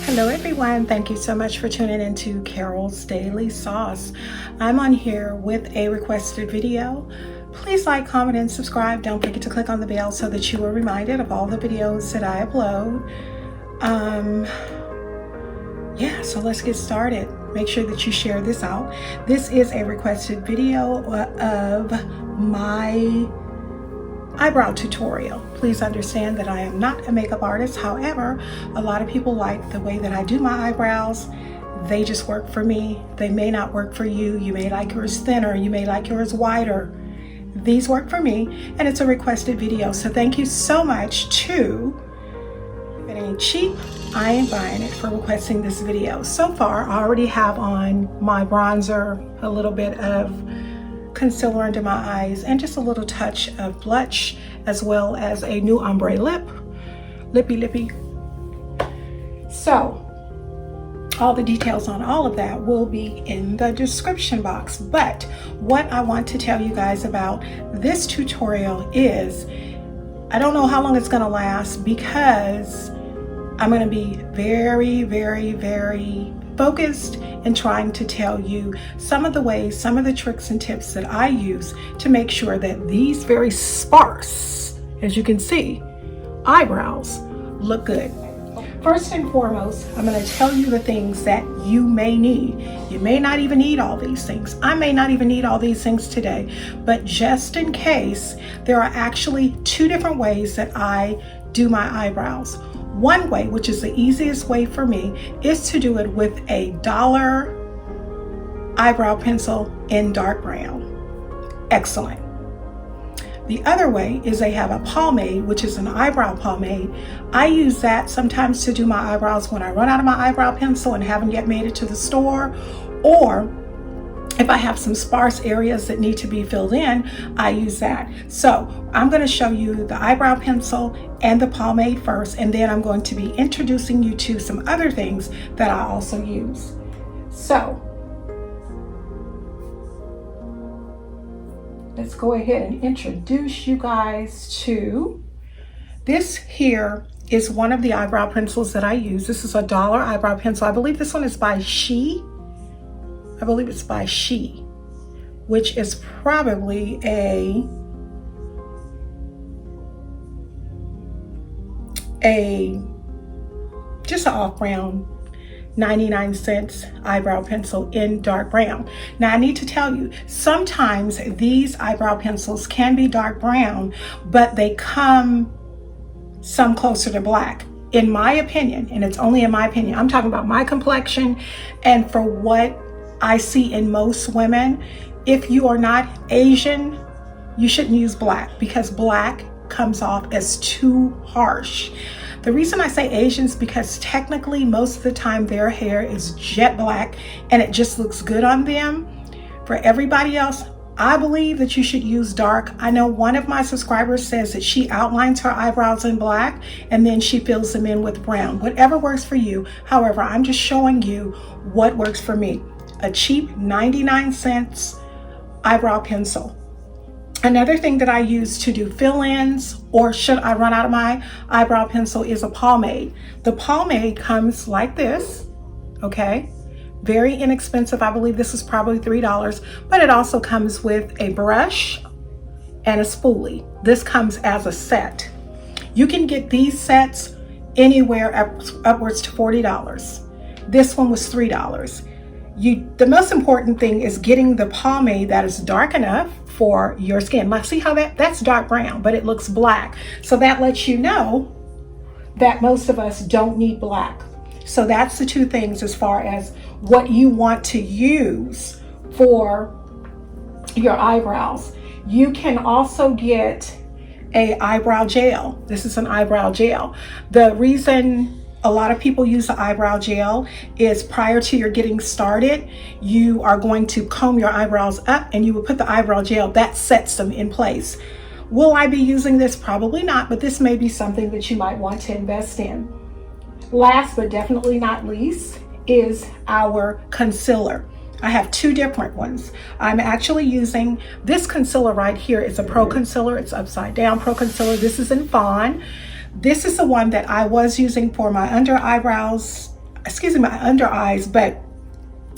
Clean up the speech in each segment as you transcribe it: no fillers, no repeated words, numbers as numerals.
Hello everyone, thank you so much for tuning into Carol's Daily Sauce. I'm on here with a requested video. Please like, comment, and subscribe. Don't forget to click on the bell so that you are reminded of all the videos that I upload. Yeah, so let's get started. Make sure that you share this out. This is a requested video of my eyebrow tutorial. Please understand that I am not a makeup artist. However, a lot of people like the way that I do my eyebrows. They just work for me. They may not work for you. You may like yours thinner. You may like yours wider. These work for me, and it's a requested video. So thank you so much to, if it ain't cheap, I ain't buying it, for requesting this video. So far, I already have on my bronzer, a little bit of concealer under my eyes, and just a little touch of blush, as well as a new ombre lippy. So all the details on all of that will be in the description box. But what I want to tell you guys about this tutorial is, I don't know how long it's going to last, because I'm going to be very focused in trying to tell you some of the ways, some of the tricks and tips that I use to make sure that these very sparse, as you can see, eyebrows look good. First and foremost, I'm going to tell you the things that you may need. You may not even need all these things. I may not even need all these things today, but just in case, there are actually two different ways that I do my eyebrows. One way, which is the easiest way for me, is to do it with a dollar eyebrow pencil in dark brown. Excellent. The other way is they have a pomade, which is an eyebrow pomade. I use that sometimes to do my eyebrows when I run out of my eyebrow pencil and haven't yet made it to the store, or if I have some sparse areas that need to be filled in, I use that. So I'm going to show you the eyebrow pencil and the pomade first, and then I'm going to be introducing you to some other things that I also use. So let's go ahead and introduce you guys to this. Here is one of the eyebrow pencils that I use. This is a dollar eyebrow pencil. I believe this one is by Heyyyy. I believe it's by Heyyyy, which is probably just an off-brown 99-cent eyebrow pencil in dark brown. Now I need to tell you, sometimes these eyebrow pencils can be dark brown, but they come some closer to black. In my opinion, and it's only in my opinion, I'm talking about my complexion and for what I see in most women, if you are not Asian, you shouldn't use black, because black comes off as too harsh. The reason I say Asians, because technically most of the time their hair is jet black and it just looks good on them. For everybody else, I believe that you should use dark. I know one of my subscribers says that she outlines her eyebrows in black and then she fills them in with brown. Whatever works for you. However, I'm just showing you what works for me. A cheap 99-cent eyebrow pencil. Another thing that I use to do fill-ins, or should I run out of my eyebrow pencil, is a pomade. The pomade comes like this, okay? Very inexpensive. I believe this is probably $3, but it also comes with a brush and a spoolie. This comes as a set. You can get these sets anywhere upwards to $40. This one was $3. The most important thing is getting the pomade that is dark enough for your skin. Like, see how that's dark brown, but it looks black. So that lets you know that most of us don't need black. So that's the two things as far as what you want to use for your eyebrows. You can also get a eyebrow gel. This is an eyebrow gel. The reason a lot of people use the eyebrow gel is prior to your getting started, you are going to comb your eyebrows up and you will put the eyebrow gel that sets them in place. Will I be using this? Probably not, but this may be something that you might want to invest in. Last but definitely not least is our concealer. I have two different ones. I'm actually using this concealer right here. It's a Pro Concealer. It's upside down Pro Concealer. This is in Fawn. This is the one that I was using for my under eyebrows excuse me, my under eyes, but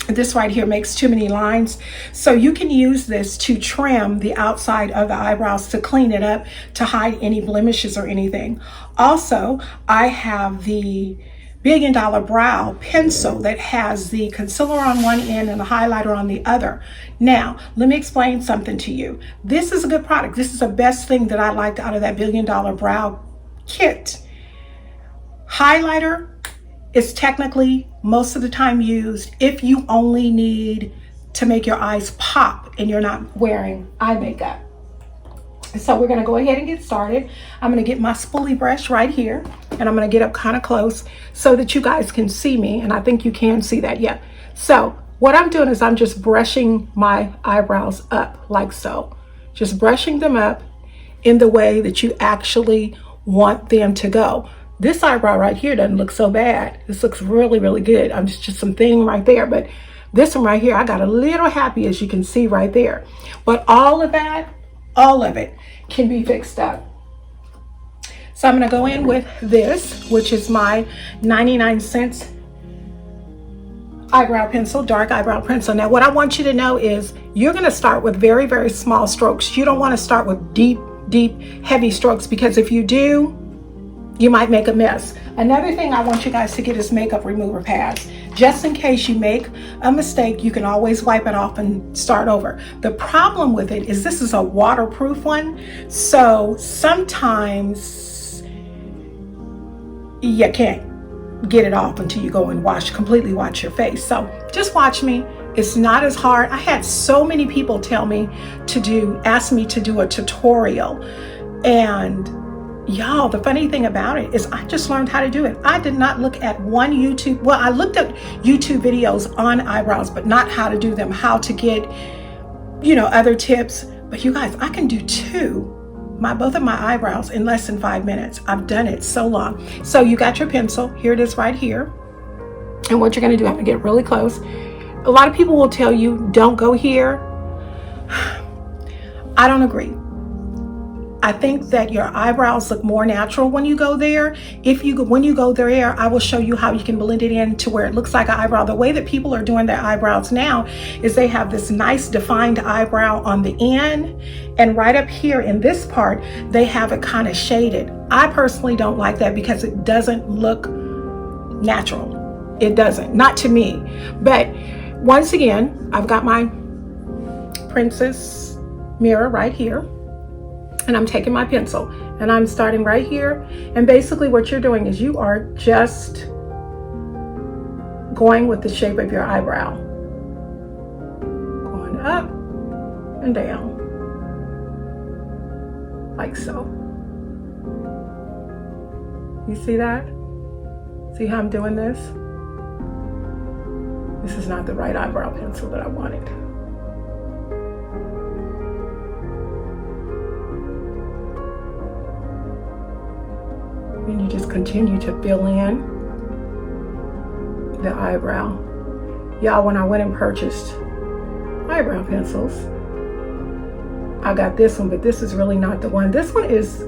this right here makes too many lines. So you can use this to trim the outside of the eyebrows to clean it up, to hide any blemishes or anything. Also, I have the $1 Billion Brow Pencil that has the concealer on one end and the highlighter on the other. Now, let me explain something to you. This is a good product. This is the best thing that I liked out of that $1 Billion Brow Kit. Highlighter is technically most of the time used if you only need to make your eyes pop and you're not wearing eye makeup. So we're going to go ahead and get started. I'm going to get my spoolie brush right here, and I'm going to get up kind of close so that you guys can see me, and I think you can see that. Yeah. So what I'm doing is I'm just brushing my eyebrows up like so. Just brushing them up in the way that you actually want them to go. This eyebrow right here doesn't look so bad. This looks really, really good. I'm just some thinning right there, but this one right here, I got a little happy, as you can see right there. But all of it can be fixed up. So I'm gonna go in with this, which is my 99 cents eyebrow pencil, dark eyebrow pencil. Now what I want you to know is you're gonna start with very, very small strokes. You don't wanna start with deep, heavy strokes, because if you do, you might make a mess. Another thing I want you guys to get is makeup remover pads. Just in case you make a mistake, you can always wipe it off and start over. The problem with it is this is a waterproof one, so sometimes you can't get it off until you go and completely wash your face. So just watch me. It's not as hard. I had so many people ask me to do a tutorial, and y'all, the funny thing about it is I just learned how to do it. I did not look at one YouTube, well, I looked at YouTube videos on eyebrows, but not how to do them, how to get, other tips. But you guys, I can do both of my eyebrows in less than 5 minutes. I've done it so long. So you got your pencil, here it is right here. And what you're gonna do, I'm gonna get really close. A lot of people will tell you, don't go here. I don't agree. I think that your eyebrows look more natural when you go there. When you go there, I will show you how you can blend it in to where it looks like an eyebrow. The way that people are doing their eyebrows now is they have this nice defined eyebrow on the end, and right up here in this part, they have it kind of shaded. I personally don't like that because it doesn't look natural. It doesn't, not to me. But once again, I've got my princess mirror right here. And I'm taking my pencil and I'm starting right here. And basically what you're doing is you are just going with the shape of your eyebrow. Going up and down. Like so. You see that? See how I'm doing this? This is not the right eyebrow pencil that I wanted. And you just continue to fill in the eyebrow. Y'all, when I went and purchased eyebrow pencils, I got this one, but this is really not the one. This one is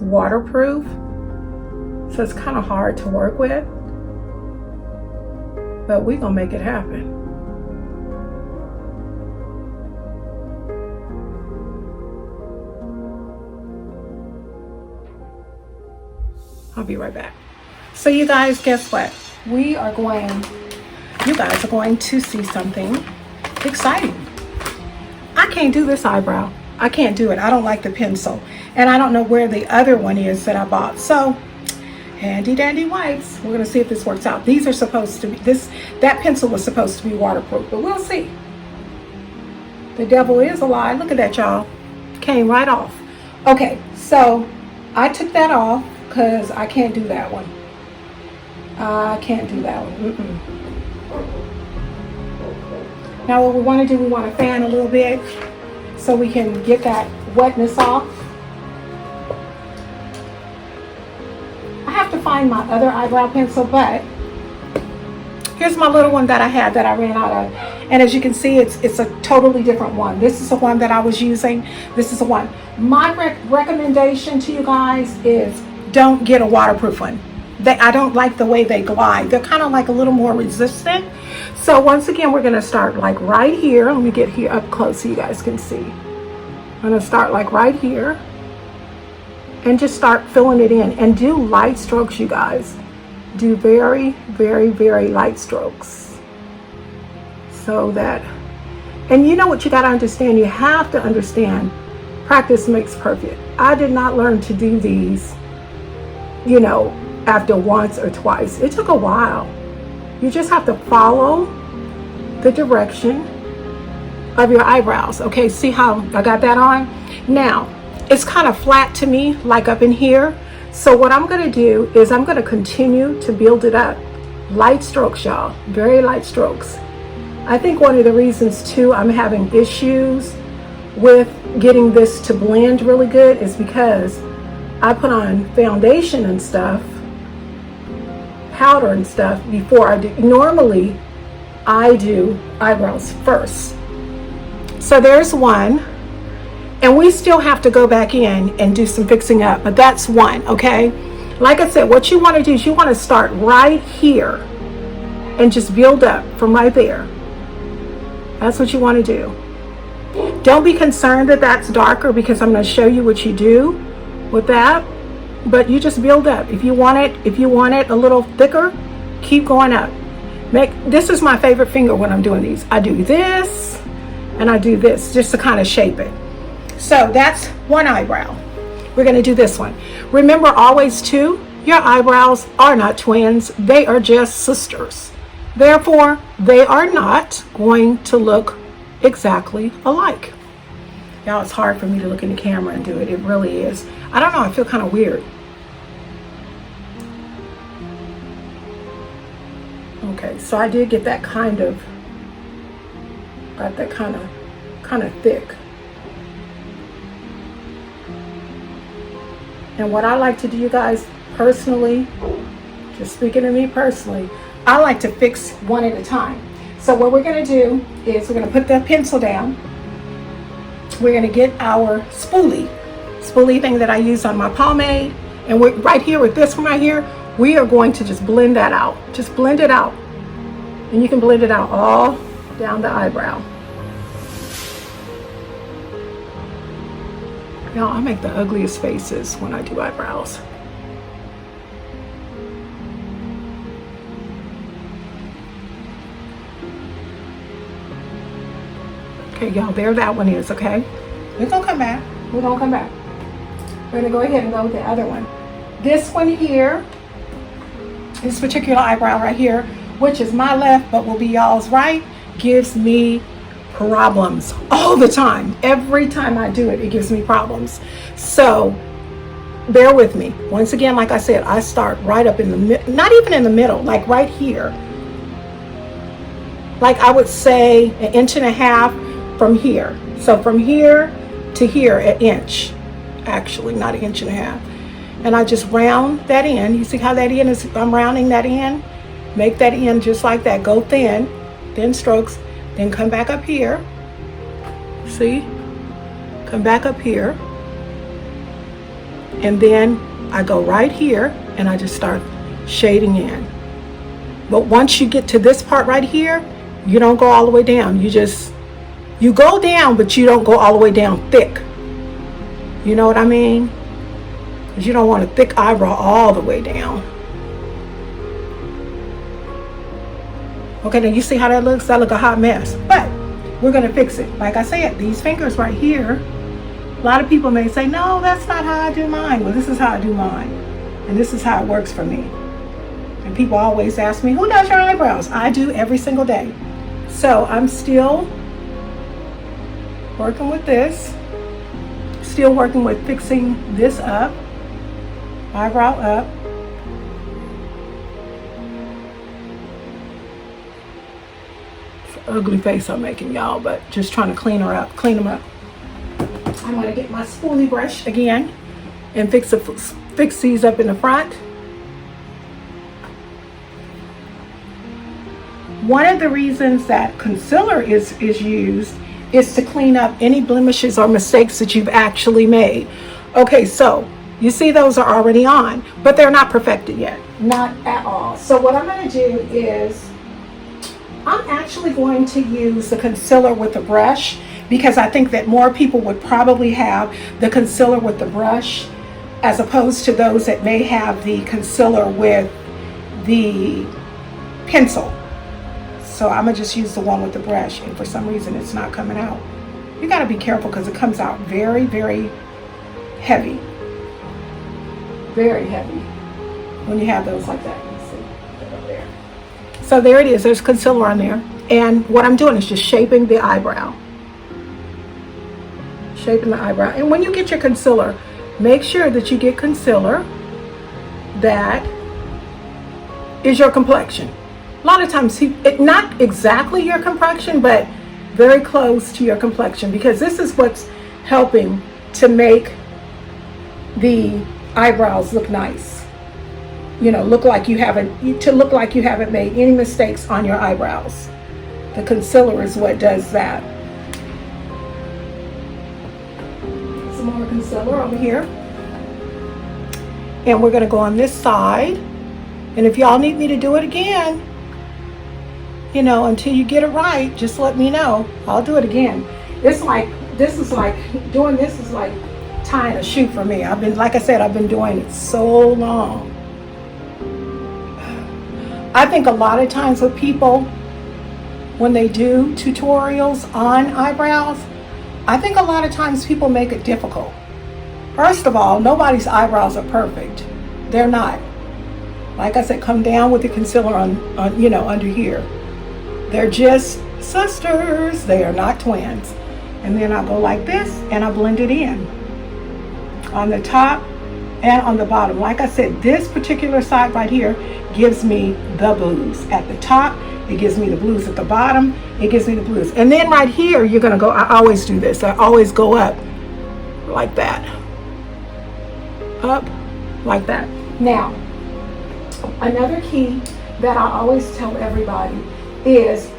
waterproof, so it's kind of hard to work with, but we're gonna make it happen. I'll be right back. So you guys, guess what? You guys are going to see something exciting. I can't do this eyebrow. I can't do it. I don't like the pencil. And I don't know where the other one is that I bought. So, handy dandy wipes. We're gonna see if this works out. These are supposed to be, that pencil was supposed to be waterproof, but we'll see. The devil is a lie. Look at that, y'all. Came right off. Okay, so I took that off because I can't do that one. I can't do that one. Now what we want to do, we want to fan a little bit so we can get that wetness off. I have to find my other eyebrow pencil, but here's my little one that I had that I ran out of. And as you can see, it's a totally different one. This is the one that I was using. This is the one. My recommendation to you guys is don't get a waterproof one. I don't like the way they glide. They're kind of like a little more resistant. So once again, we're going to start like right here. Let me get here up close so you guys can see. I'm going to start like right here and just start filling it in, and do light strokes, you guys. Do very, very, very light strokes, so that, and you know what you got to understand, you have to understand, practice makes perfect. I did not learn to do these, you know, after once or twice. It took a while. You just have to follow the direction of your eyebrows. Okay, see how I got that on? Now, it's kind of flat to me, like up in here. So what I'm gonna do is I'm gonna continue to build it up. Light strokes, y'all, very light strokes. I think one of the reasons too I'm having issues with getting this to blend really good is because I put on foundation and stuff, powder and stuff before I do. Normally I do eyebrows first. So there's one, and we still have to go back in and do some fixing up, but that's one. Okay, like I said, what you want to do is you want to start right here and just build up from right there. That's what you want to do. Don't be concerned that that's darker, because I'm going to show you what you do with that. But you just build up. If you want it a little thicker, keep going up. This is my favorite finger when I'm doing these. I do this and I do this just to kind of shape it. So that's one eyebrow. We're going to do this one. Remember always too, your eyebrows are not twins. They are just sisters. Therefore, they are not going to look exactly alike. Y'all, it's hard for me to look in the camera and do it. It really is. I don't know, I feel kind of weird. Okay, so I did get that kind of, got that kind of thick. And what I like to do, you guys, personally, just speaking to me personally, I like to fix one at a time. So what we're going to do is we're going to put the pencil down. We're going to get our spoolie thing that I use on my pomade, and we're right here with this one right here. We are going to just blend that out. Just blend it out, and you can blend it out all down the eyebrow. Y'all, I make the ugliest faces when I do eyebrows. Okay, y'all, there that one is, okay? We're gonna come back. We're gonna come back. We're gonna go ahead and go with the other one. This one here, this particular eyebrow right here, which is my left but will be y'all's right, gives me problems all the time. Every time I do it, it gives me problems. So bear with me. Once again, like I said, I start right up in the middle, not even in the middle, like right here. Like I would say 1.5 inches from here. So from here to here, 1 inch, actually not 1.5 inches. And I just round that in. You see how that in is, I'm rounding that in. Make that in just like that. Go thin strokes. Then come back up here. See? Come back up here. And then I go right here and I just start shading in. But once you get to this part right here, you don't go all the way down. You go down, but you don't go all the way down thick. You know what I mean? Because you don't want a thick eyebrow all the way down. Okay, now you see how that looks? That look a hot mess. But we're going to fix it. Like I said, these fingers right here, a lot of people may say, no, that's not how I do mine. Well, this is how I do mine. And this is how it works for me. And people always ask me, who does your eyebrows? I do every single day. So I'm still working with this. Still working with fixing this up. Eyebrow up. Ugly face I'm making, y'all, but just trying to clean her up, clean them up. I'm going to get my spoolie brush again and fix these up in the front. One of the reasons that concealer is used is to clean up any blemishes or mistakes that you've actually made. Okay, so you see those are already on, but they're not perfected yet. Not at all. So what I'm going to do is I'm actually going to use the concealer with the brush, because I think that more people would probably have the concealer with the brush as opposed to those that may have the concealer with the pencil. So I'm gonna just use the one with the brush, and for some reason it's not coming out. You gotta be careful because it comes out very, very heavy. Very heavy when you have those like that. You can see over there. So there it is, there's concealer on there. And what I'm doing is just shaping the eyebrow. Shaping the eyebrow. And when you get your concealer, make sure that you get concealer that is your complexion. A lot of times, not exactly your complexion, but very close to your complexion, because this is what's helping to make the eyebrows look nice. You know, look like you haven't made any mistakes on your eyebrows. The concealer is what does that. Some more concealer over here. And we're gonna go on this side. And if y'all need me to do it again, you know, until you get it right, just let me know. I'll do it again. Doing this is like tying a shoe for me. Like I said, I've been doing it so long. I think a lot of times with people, when they do tutorials on eyebrows, I think a lot of times people make it difficult. First of all, nobody's eyebrows are perfect. They're not. Like I said, come down with the concealer on you know, under here. They're just sisters. They are not twins. And then I go like this and I blend it in on the top and on the bottom. Like I said, this particular side right here gives me the blues. At the top, it gives me the blues. At the bottom, it gives me the blues. And then right here, you're gonna go, I always do this. I always go up like that. Up like that. Now, another key that I always tell everybody is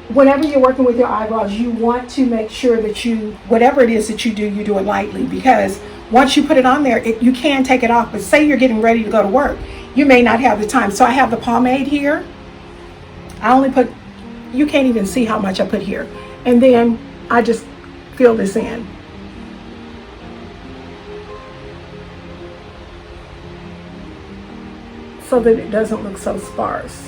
whenever you're working with your eyebrows, you want to make sure that whatever it is that you do it lightly, because once you put it on there, you can take it off. But say you're getting ready to go to work, you may not have the time. So I have the pomade here. You can't even see how much I put here. And then I just fill this in. So that it doesn't look so sparse.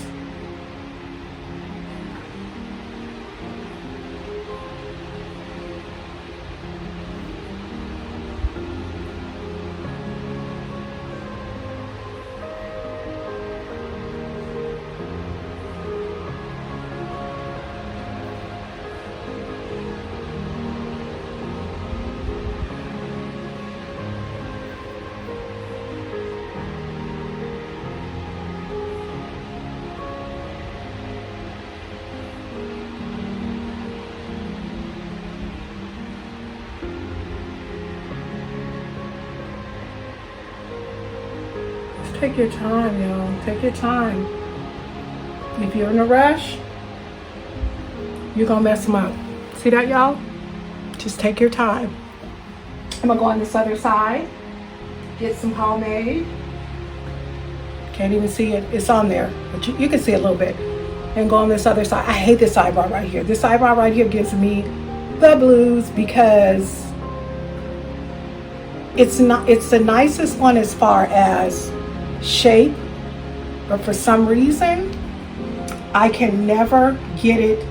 Take your time, y'all. Take your time. If you're in a rush, you're gonna mess them up. See that, y'all? Just take your time. I'm gonna go on this other side, get some pomade. Can't even see it. It's on there, but you can see a little bit. And go on this other side. I hate this eyebrow right here. This eyebrow right here gives me the blues because it's the nicest one as far as shape, but for some reason I can never get it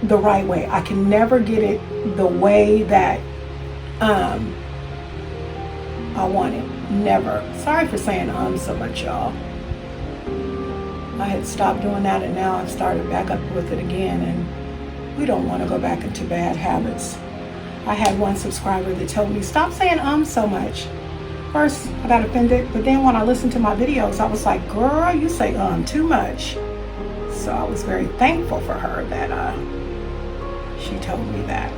the right way. I can never get it the way that I want it. Never. Sorry for saying so much, y'all. I had stopped doing that and now I've started back up with it again, and we don't want to go back into bad habits. I had one subscriber that told me, stop saying so much. First, I got offended, but then when I listened to my videos, I was like, girl, you say too much. So I was very thankful for her that she told me that.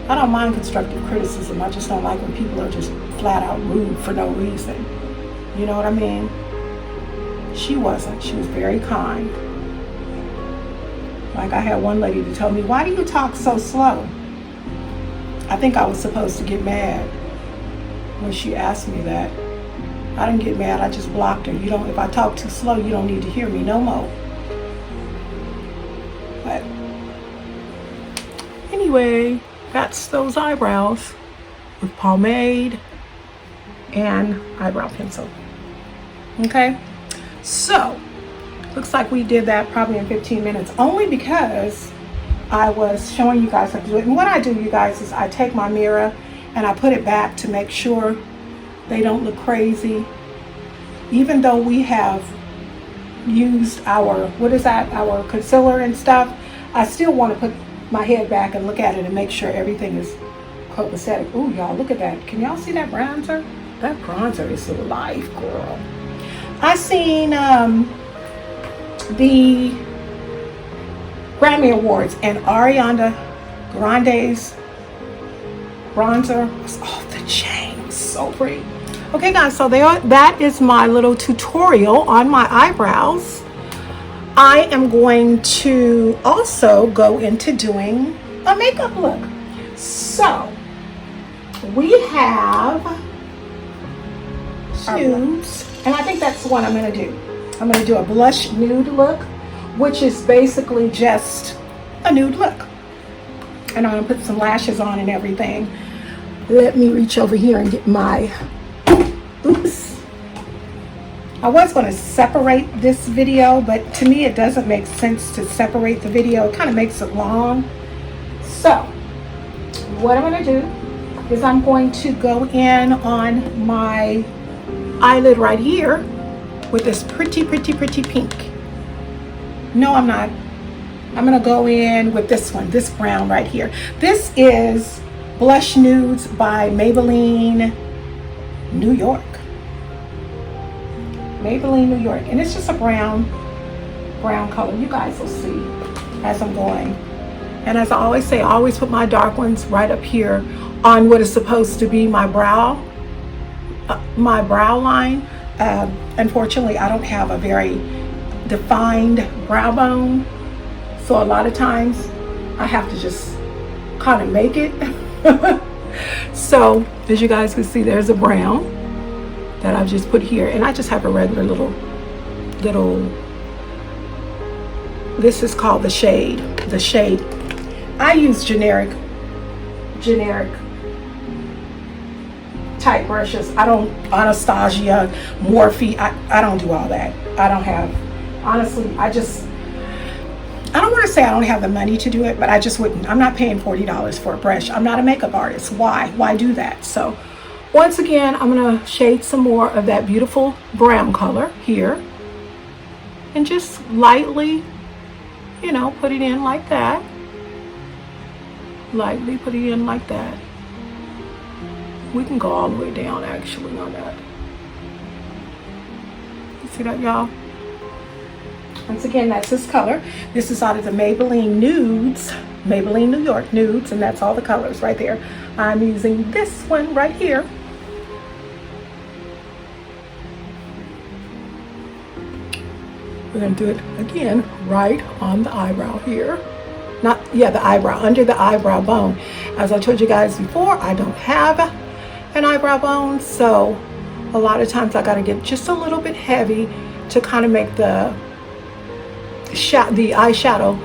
I don't mind constructive criticism. I just don't like when people are just flat out rude for no reason. You know what I mean? She wasn't. She was very kind. Like I had one lady to tell me, why do you talk so slow? I think I was supposed to get mad when she asked me that. I didn't get mad. I just blocked her. You don't. If I talk too slow, you don't need to hear me no more. But anyway, that's those eyebrows with pomade and eyebrow pencil. Okay, so looks like we did that probably in 15 minutes, only because I was showing you guys how to do it. And what I do, you guys, is I take my mirror and I put it back to make sure they don't look crazy. Even though we have used our, our concealer and stuff, I still want to put my head back and look at it and make sure everything is copacetic. Ooh, y'all, look at that. Can y'all see that bronzer? That bronzer is the life, girl. I seen the Grammy Awards, and Ariana Grande's bronzer was off the chain. It was so pretty. Okay guys, so that is my little tutorial on my eyebrows. I am going to also go into doing a makeup look. So we have nudes, and I think that's the one I'm going to do. I'm going to do a blush nude look, which is basically just a nude look. And I'm going to put some lashes on and everything. Let me reach over here and get my, oops. I was going to separate this video, but to me it doesn't make sense to separate the video. It kind of makes it long. So what I'm going to do is I'm going to go in on my eyelid right here with this pretty pink. No, I'm not. I'm going to go in with this one, this brown right here. This is Blush Nudes by Maybelline New York. Maybelline New York. And it's just a brown color. You guys will see as I'm going. And as I always say, I always put my dark ones right up here on what is supposed to be my brow line. Unfortunately, I don't have a very defined brow bone, so a lot of times I have to just kind of make it. So as you guys can see, there's a brown that I've just put here, and I just have a regular little this is called the shade. I use generic type brushes. I don't, Anastasia, Morphe, I don't do all that. I don't have, honestly, I don't want to say I don't have the money to do it, but I just wouldn't. I'm not paying $40 for a brush. I'm not a makeup artist. Why do that? So once again, I'm going to shade some more of that beautiful brown color here and just lightly, you know, put it in like that. Lightly put it in like that. We can go all the way down actually on that. You see that, y'all? Once again, that's this color. This is out of the Maybelline Nudes, Maybelline New York Nudes, and that's all the colors right there. I'm using this one right here. We're going to do it again right on the eyebrow here. The eyebrow, under the eyebrow bone. As I told you guys before, I don't have an eyebrow bone, so a lot of times I got to get just a little bit heavy to kind of make the eyeshadow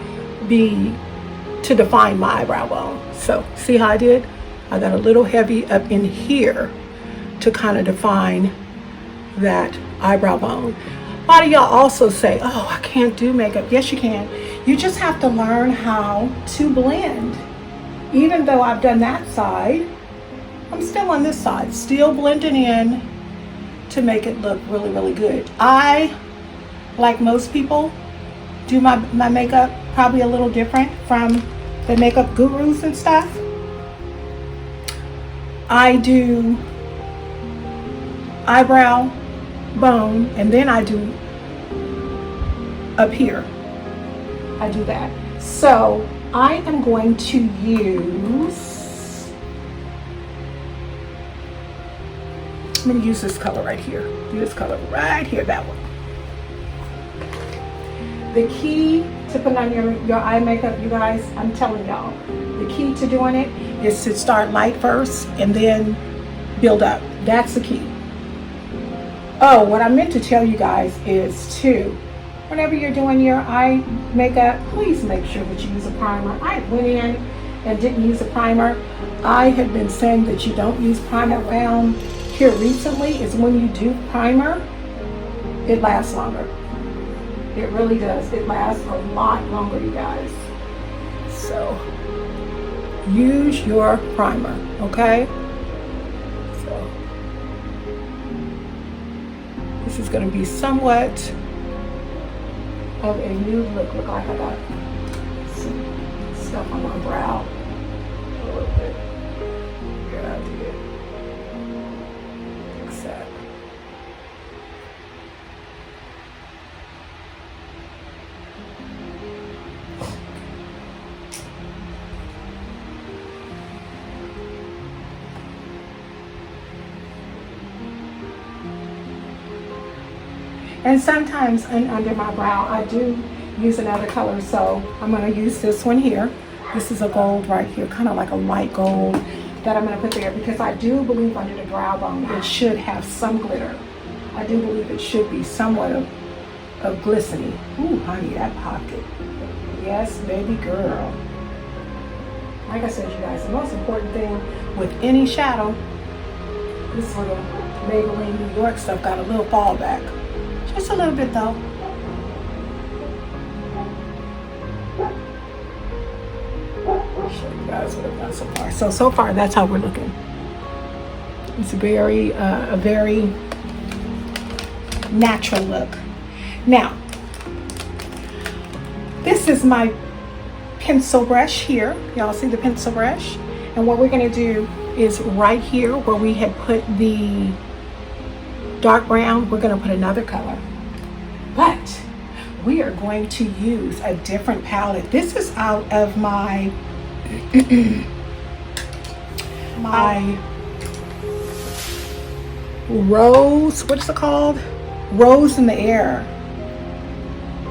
to define my eyebrow bone. So see how I did? I got a little heavy up in here to kind of define that eyebrow bone. A lot of y'all also say, oh, I can't do makeup. Yes, you can. You just have to learn how to blend. Even though I've done that side, I'm still on this side, still blending in to make it look really, really good. I, like most people, do my makeup probably a little different from the makeup gurus and stuff. I do eyebrow bone, and then I do up here. I do that. So I am going to use, I'm going to use this color right here. This color right here, that one. The key to putting on your eye makeup, you guys, I'm telling y'all, the key to doing it is to start light first and then build up. That's the key. Oh, what I meant to tell you guys is too, whenever you're doing your eye makeup, please make sure that you use a primer. I went in and didn't use a primer. I had been saying that you don't use primer. Found here recently is when you do primer, it lasts longer. It really does. It lasts a lot longer, you guys. So use your primer, okay? So this is going to be somewhat of a new look. Look like I got some stuff on my brow a little bit. Yeah, I did. Fix that. And sometimes under my brow, I do use another color. So I'm going to use this one here. This is a gold right here, kind of like a light gold that I'm going to put there because I do believe under the brow bone, it should have some glitter. I do believe it should be somewhat of glistening. Ooh, honey, that pocket. Yes, baby girl. Like I said, you guys, the most important thing with any shadow, this little Maybelline New York stuff got a little fallback. Just a little bit though. I'll show you guys what I've done so far. So far that's how we're looking. It's a very natural look. Now, this is my pencil brush here. Y'all see the pencil brush? And what we're gonna do is right here where we had put the dark brown, we're going to put another color, but we are going to use a different palette. This is out of my rose, what is it called? Rose in the Air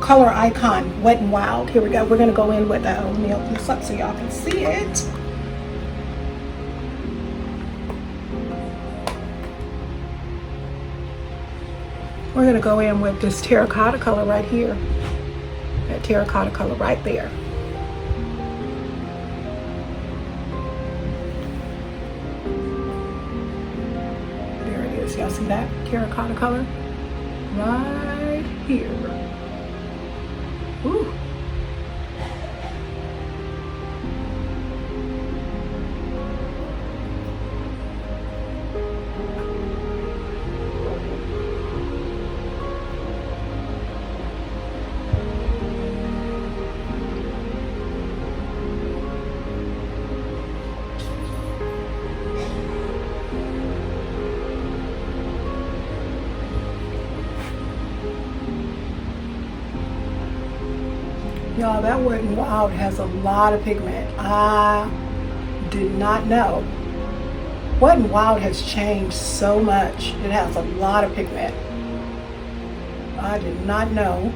color icon, Wet and Wild. Here we go. We're going to go in with let me open this up so y'all can see it. We're going to go in with this terracotta color right here. That terracotta color right there. There it is. Y'all see that terracotta color? Right here. Ooh. Y'all, that Wet n Wild has a lot of pigment. I did not know. Wet n Wild has changed so much. It has a lot of pigment. I did not know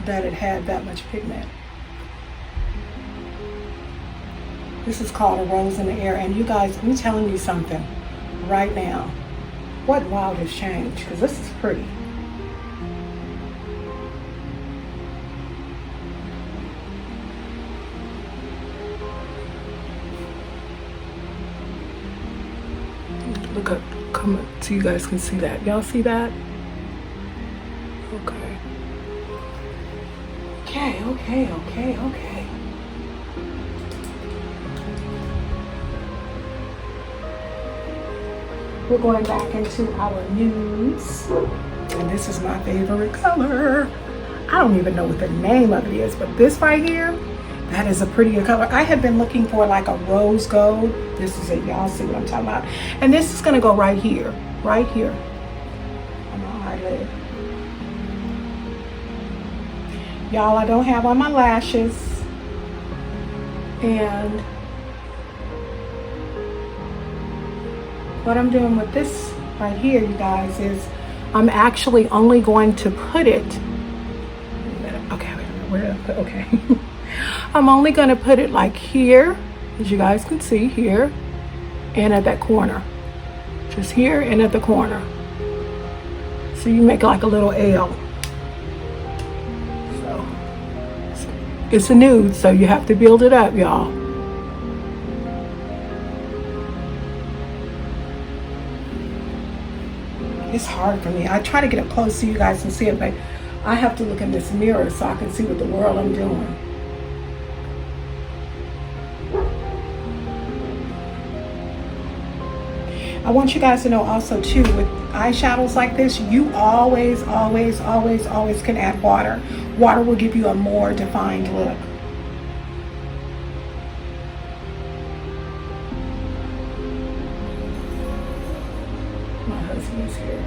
that it had that much pigment. This is called a Rose in the Air. And you guys, I'm telling you something right now. Wet n Wild has changed because this is pretty. Look up, come up so you guys can see that. Y'all see that? Okay. Okay. We're going back into our nudes. And this is my favorite color. I don't even know what the name of it is, but this right here, that is a prettier color. I have been looking for like a rose gold. This is it, y'all see what I'm talking about. And this is gonna go right here on my eyelid. Y'all, I don't have on my lashes. And what I'm doing with this right here, you guys, is I'm actually only going to put it, okay, where did I put, okay. I'm only going to put it like here, as you guys can see, here and at that corner. Just here and at the corner. So you make like a little L. So it's a nude, so you have to build it up, y'all. It's hard for me. I try to get up close so you guys can see it, but I have to look in this mirror so I can see what the world I'm doing. I want you guys to know also too, with eyeshadows like this, you always can add water. Water will give you a more defined look. My husband is here.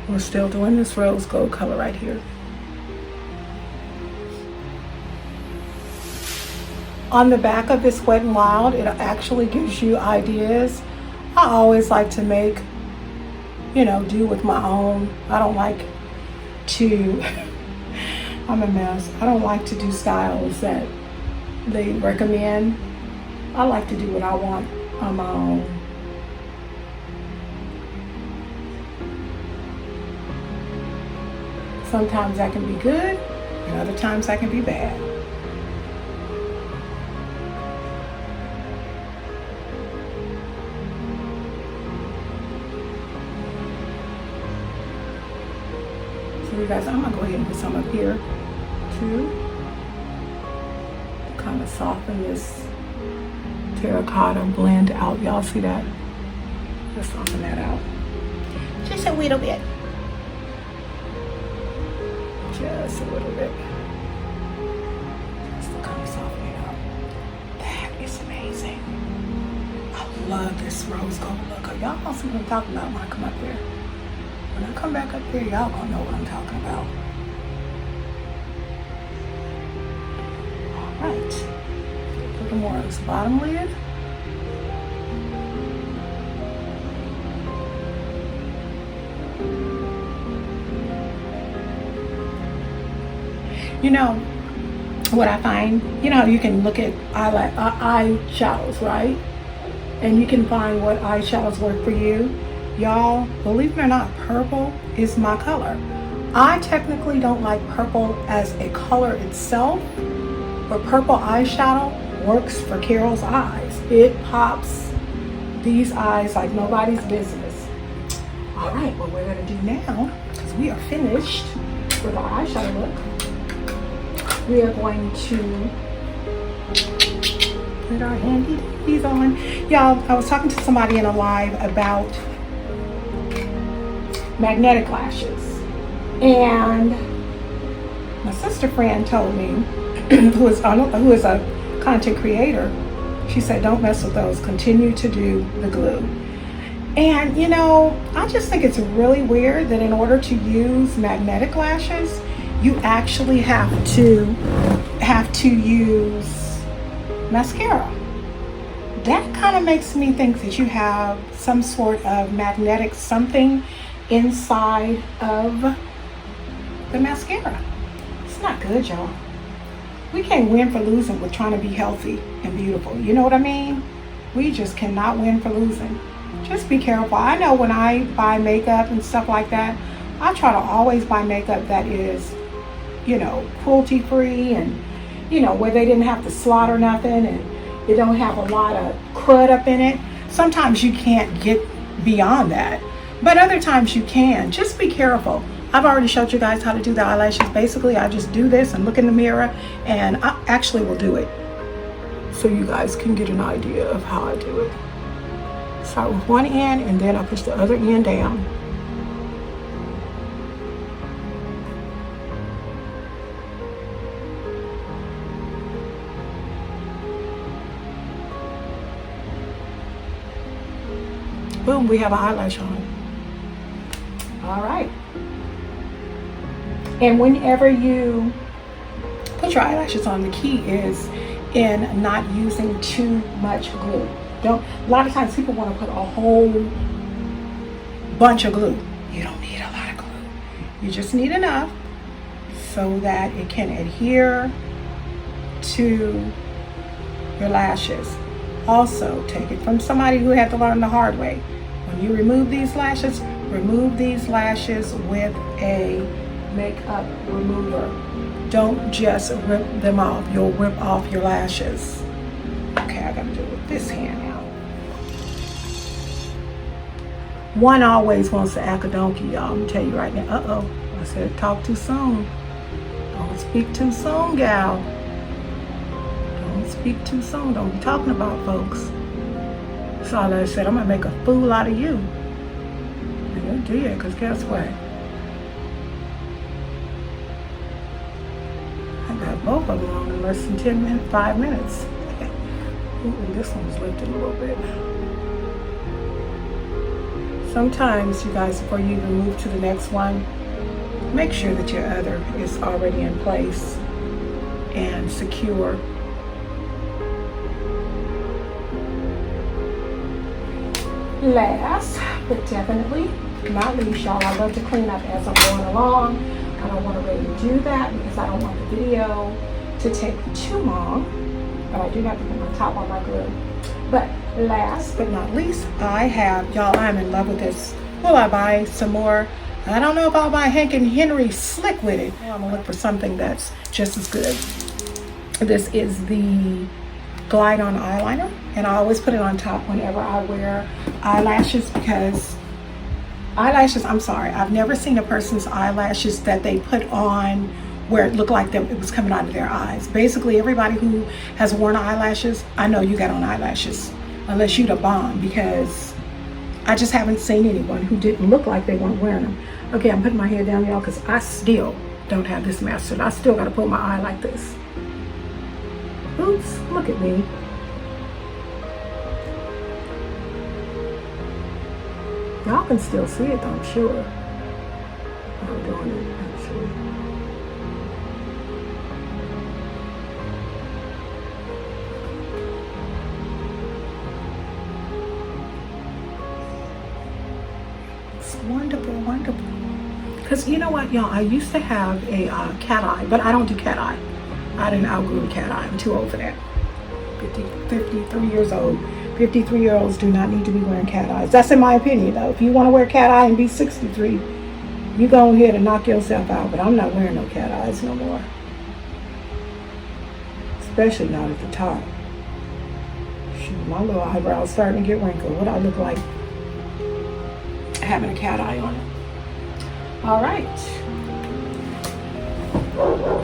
We're still doing this rose gold color right here. On the back of this Wet n Wild, it actually gives you ideas. I always like to make, you know, do with my own. I don't like to, I'm a mess. I don't like to do styles that they recommend. I like to do what I want on my own. Sometimes that can be good, and other times that can be bad. So you guys, I'm gonna go ahead and put some up here too, to kind of soften this terracotta blend out. Y'all see that? Let's soften that out. Just a little bit. Just a little bit. Just to kind of soften it out. That is amazing. I love this rose gold look. Y'all gonna see what I'm talking about when I come up there. When I come back up there, y'all gonna know what I'm talking about. Alright. A little more on this bottom lid. You know what I find? You know, you can look at eyeshadows, right? And you can find what eyeshadows work for you. Y'all, believe it or not, purple is my color. I technically don't like purple as a color itself, but purple eyeshadow works for Carol's eyes. It pops these eyes like nobody's business. All right, what we're gonna do now, because we are finished with our eyeshadow look, we are going to put our handy dandies on. Y'all, I was talking to somebody in a live about magnetic lashes, and my sister friend told me, who is a content creator, she said, don't mess with those, continue to do the glue. And you know, I just think it's really weird that in order to use magnetic lashes, you actually have to use mascara. That kind of makes me think that you have some sort of magnetic something inside of the mascara. It's not good, y'all. We can't win for losing with trying to be healthy and beautiful. You know what I mean? We just cannot win for losing. Just be careful. I know when I buy makeup and stuff like that, I try to always buy makeup that is, you know, cruelty free, and you know, where they didn't have to slaughter nothing, and it don't have a lot of crud up in it. Sometimes you can't get beyond that, but other times you can. Just be careful. I've already showed you guys how to do the eyelashes. Basically, I just do this and look in the mirror, and I actually will do it so you guys can get an idea of how I do it. Start with one end, and then I push the other end down. Boom, we have an eyelash on. All right. And whenever you put your eyelashes on, the key is in not using too much glue. A lot of times people want to put a whole bunch of glue. You don't need a lot of glue. You just need enough so that it can adhere to your lashes. Also, take it from somebody who had to learn the hard way. When you remove these lashes with a makeup remover. Don't just rip them off. You'll rip off your lashes. Okay, I gotta do it with this hand now. One always wants to act a donkey, y'all. I'm gonna tell you right now. Uh-oh, I said talk too soon. Don't speak too soon, gal. Don't speak too soon. Don't be talking about folks. That's all I said. I'm gonna make a fool out of you. And you did, because guess what? Both of them on in less than 5 minutes. Ooh, and this one's lifted a little bit. Sometimes, you guys, before you even move to the next one, make sure that your other is already in place and secure. Last, but definitely not least, y'all, I love to clean up as I'm going along. I don't want to really do that because I don't want the video to take too long, but I do have to put my top on my glue. But last but not least, I have, y'all, I'm in love with this. Will I buy some more? I don't know if I'll buy Hank and Henry Slick with it. I'm gonna look for something that's just as good. This is the Glide On eyeliner, and I always put it on top whenever I wear eyelashes because eyelashes, I'm sorry, I've never seen a person's eyelashes that they put on where it looked like it was coming out of their eyes. Basically, everybody who has worn eyelashes, I know you got on eyelashes, unless you the bomb, because I just haven't seen anyone who didn't look like they weren't wearing them. Okay, I'm putting my head down, y'all, because I still don't have this mastered. I still got to put my eye like this. Oops, look at me. Y'all can still see it, I'm sure. I'm doing it, actually. It's wonderful, wonderful. Because you know what, y'all? I used to have a cat eye, but I don't do cat eye. I didn't outgrow the cat eye. I'm too old for that. 53 years old. 53-year-olds do not need to be wearing cat eyes. That's in my opinion, though. If you want to wear cat eye and be 63, you go ahead and knock yourself out. But I'm not wearing no cat eyes no more. Especially not at the top. Shoot, my little eyebrow's starting to get wrinkled. What I look like having a cat eye on it. All right.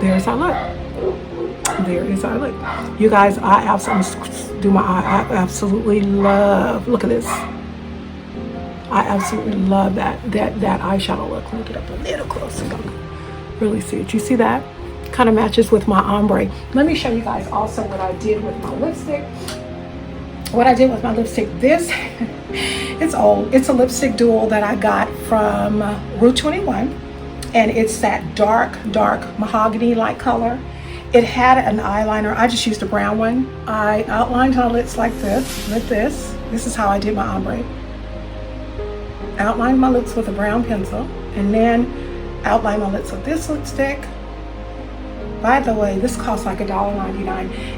There's our look. There is our look. You guys, I absolutely do my eye. I absolutely love, look at this. I absolutely love that eyeshadow look. Let me get up a little closer. You can really see it. You see that? Kind of matches with my ombre. Let me show you guys also what I did with my lipstick. What I did with my lipstick, this, it's old. It's a lipstick dual that I got from Route 21. And it's that dark mahogany-like color. It had an eyeliner. I just used a brown one. I outlined my lips like this, with this. This is how I did my ombre. Outlined my lips with a brown pencil, and then outlined my lips with this lipstick. By the way, this costs like $1.99.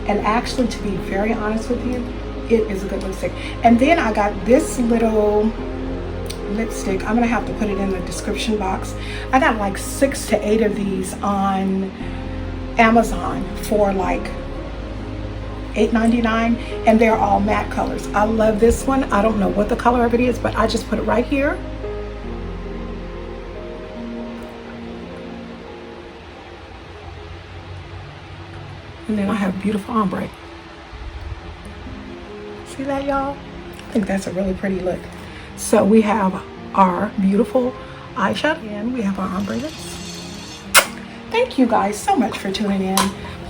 And actually, to be very honest with you, it is a good lipstick. And then I got this little lipstick. I'm gonna have to put it in the description box. I got like 6 to 8 of these on Amazon for like $8.99, and they're all matte colors. I love this one. I don't know what the color of it is, but I just put it right here. And then I have beautiful ombre. See that, y'all? I think that's a really pretty look. So we have our beautiful eyeshadow and we have our ombre lips. Thank you guys so much for tuning in.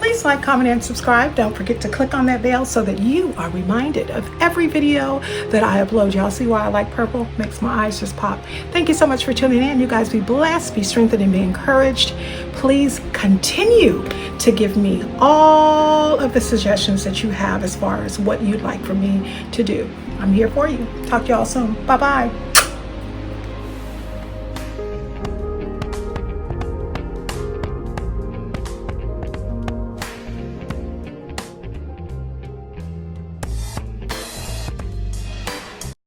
Please like, comment, and subscribe. Don't forget to click on that bell so that you are reminded of every video that I upload. Y'all see why I like purple? Makes my eyes just pop. Thank you so much for tuning in. You guys be blessed, be strengthened, and be encouraged. Please continue to give me all of the suggestions that you have as far as what you'd like for me to do. I'm here for you. Talk to y'all soon. Bye-bye.